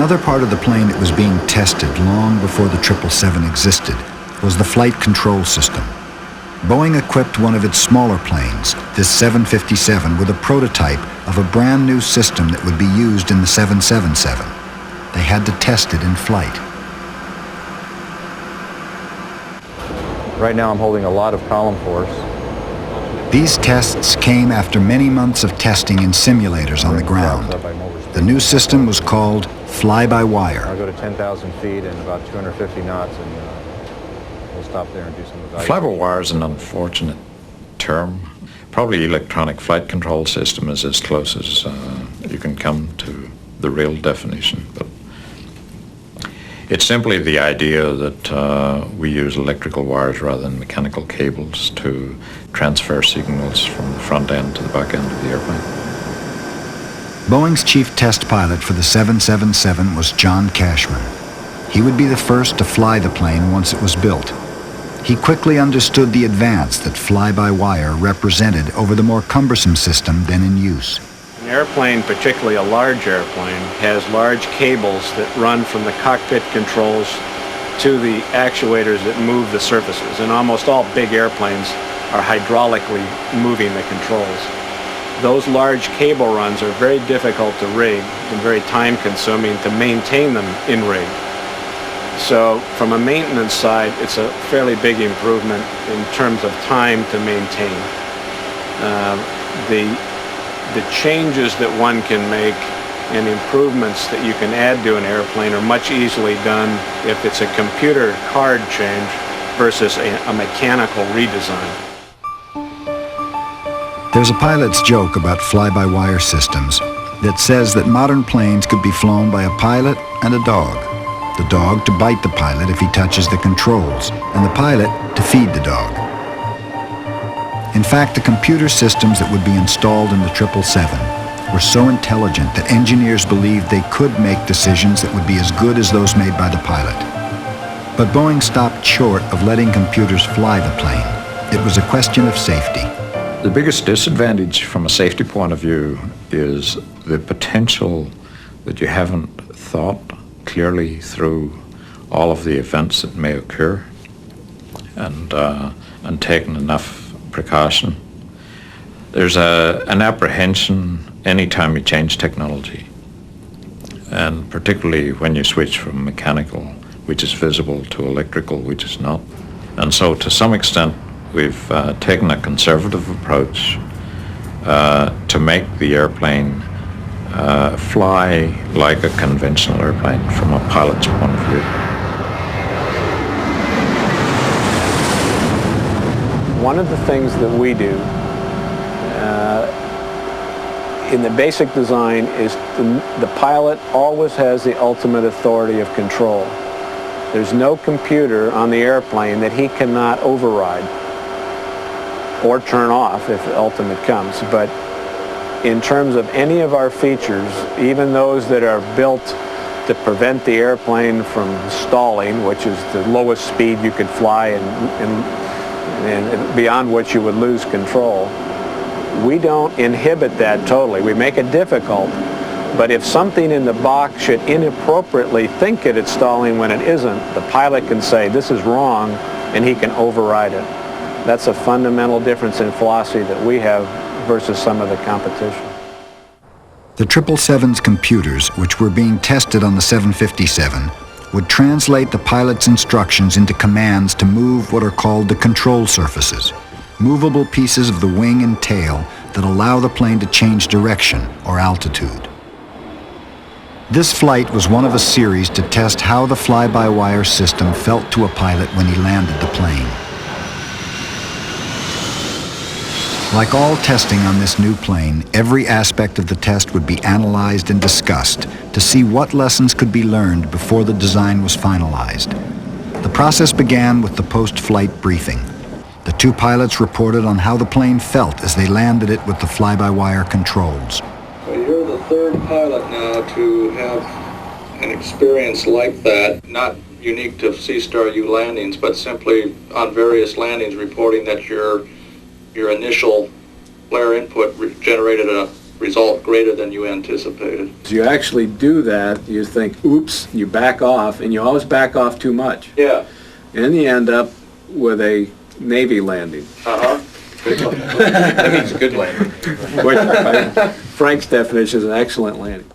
Another part of the plane that was being tested long before the 777 existed was the flight control system. Boeing equipped one of its smaller planes, this 757, with a prototype of a brand new system that would be used in the 777. They had to test it in flight. Right now I'm holding a lot of column force. These tests came after many months of testing in simulators on the ground. The new system was called fly-by-wire. I'll go to 10,000 feet and about 250 knots, and we'll stop there and do some evaluation. Fly-by-wire is an unfortunate term. Probably electronic flight control system is as close as you can come to the real definition. But it's simply the idea that we use electrical wires rather than mechanical cables to transfer signals from the front end to the back end of the airplane. Boeing's chief test pilot for the 777 was John Cashman. He would be the first to fly the plane once it was built. He quickly understood the advance that fly-by-wire represented over the more cumbersome system then in use. An airplane, particularly a large airplane, has large cables that run from the cockpit controls to the actuators that move the surfaces. And almost all big airplanes are hydraulically moving the controls. Those large cable runs are very difficult to rig and very time-consuming to maintain them in rig. So from a maintenance side, it's a fairly big improvement in terms of time to maintain. The changes that one can make and improvements that you can add to an airplane are much easily done if it's a computer card change versus a mechanical redesign. There's a pilot's joke about fly-by-wire systems that says that modern planes could be flown by a pilot and a dog. The dog to bite the pilot if he touches the controls, and the pilot to feed the dog. In fact, the computer systems that would be installed in the 777 were so intelligent that engineers believed they could make decisions that would be as good as those made by the pilot. But Boeing stopped short of letting computers fly the plane. It was a question of safety. The biggest disadvantage from a safety point of view is the potential that you haven't thought clearly through all of the events that may occur and taken enough precaution. There's an apprehension anytime you change technology, and particularly when you switch from mechanical, which is visible, to electrical, which is not. And so to some extent, we've taken a conservative approach to make the airplane fly like a conventional airplane from a pilot's point of view. One of the things that we do in the basic design is the pilot always has the ultimate authority of control. There's no computer on the airplane that he cannot override or turn off if the ultimate comes. But in terms of any of our features, even those that are built to prevent the airplane from stalling, which is the lowest speed you could fly and beyond which you would lose control, we don't inhibit that totally. We make it difficult, but if something in the box should inappropriately think it's stalling when it isn't, the pilot can say, this is wrong, and he can override it. That's a fundamental difference in philosophy that we have versus some of the competition. The 777's computers, which were being tested on the 757, would translate the pilot's instructions into commands to move what are called the control surfaces, movable pieces of the wing and tail that allow the plane to change direction or altitude. This flight was one of a series to test how the fly-by-wire system felt to a pilot when he landed the plane. Like all testing on this new plane, every aspect of the test would be analyzed and discussed to see what lessons could be learned before the design was finalized. The process began with the post-flight briefing. The two pilots reported on how the plane felt as they landed it with the fly-by-wire controls. Well, you're the third pilot now to have an experience like that, not unique to CSTAR-U landings, but simply on various landings reporting that your initial flare input generated a result greater than you anticipated. You actually do that, you think, oops, you back off, and you always back off too much. Yeah. And you end up with a Navy landing, Uh-huh. That means a good landing. which by Frank's definition is an excellent landing.